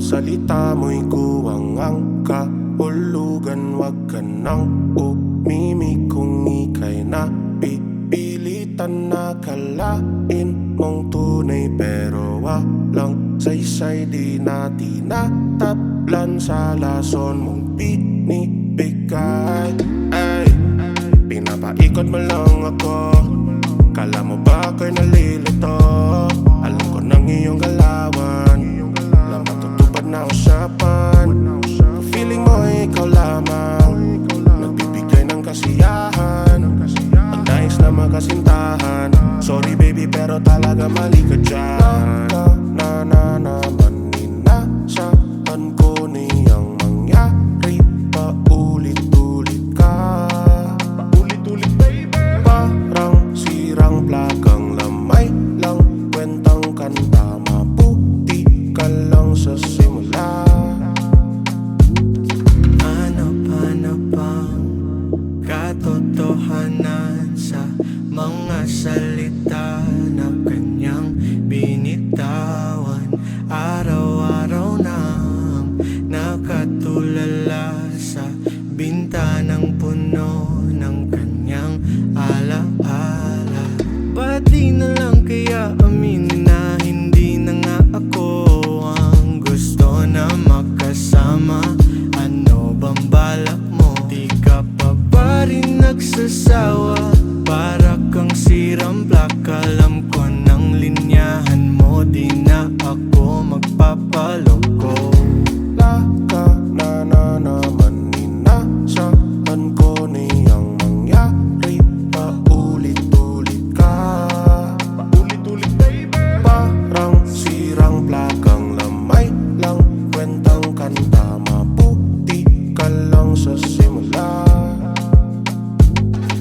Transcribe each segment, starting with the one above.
salita mo'y kuwangang kahulugan. Wag ka nang umimik kung ika'y napipilitan na kalain mong tunay. Pero walang saysay, di na tinatablan sa lason mong binibigay. Ay, pinapaikot mo lang ako, kala mo ba ako'y nalilito? Alam ko ng iyong galawan, na matutupad na usapan. Feeling mo ikaw lamang, nagbibigay ng kasiyahan, ang nais na makasintahan. Sorry baby pero talaga mali ka dyan. Na naman inasahan ko niyang mangyari, paulit-ulit ka. Paulit-ulit baby, parang sirang plakang lamay lang, kwentang kanta, mabuti ka lang sa simula. Ano bang katotohanan sa mga salita na kanyang binitawan? Araw-araw nang nakatulala sa bintanang puno ng kanyang alaala. Ba't di na lang kaya aminin na hindi na nga ako ang gusto na makasama? Ano bang balak mo? Di ka pa ba rin nagsasawa? Para kang sirang plak, alam ko ng linyahan mo. Di na ako magpapaloko. Laka na naman inasahan ko niyang mangyari, paulit-ulit ka. Paulit-ulit baby, parang sirang plakang lamay lang, kwentang kanta, mabuti ka lang sa simula.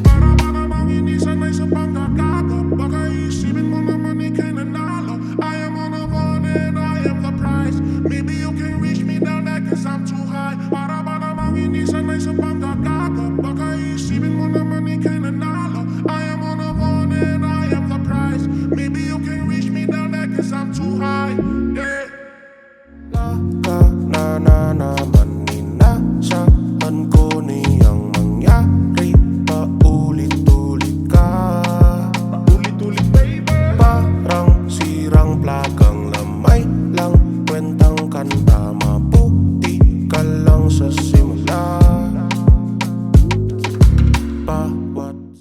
Para ba namang hindi sanay sa pagkakago, baka isipin mo naman ika'y nanalo. I am on a one and I am the prize. Maybe you can reach me down there cause I'm too high. Para ba namang hindi sanay sa pagkakago, baka isipin mo naman ika'y nanalo. I am on a one and I am the prize. Maybe you can reach me down there cause I'm too high. Yeah. Laka na naman inasahan ko niyang mangyari, paulit-ulit ka. Paulit-ulit baby, parang sirang plakang lamay lang, kwentang kanta, mabuti ka lang sa simula.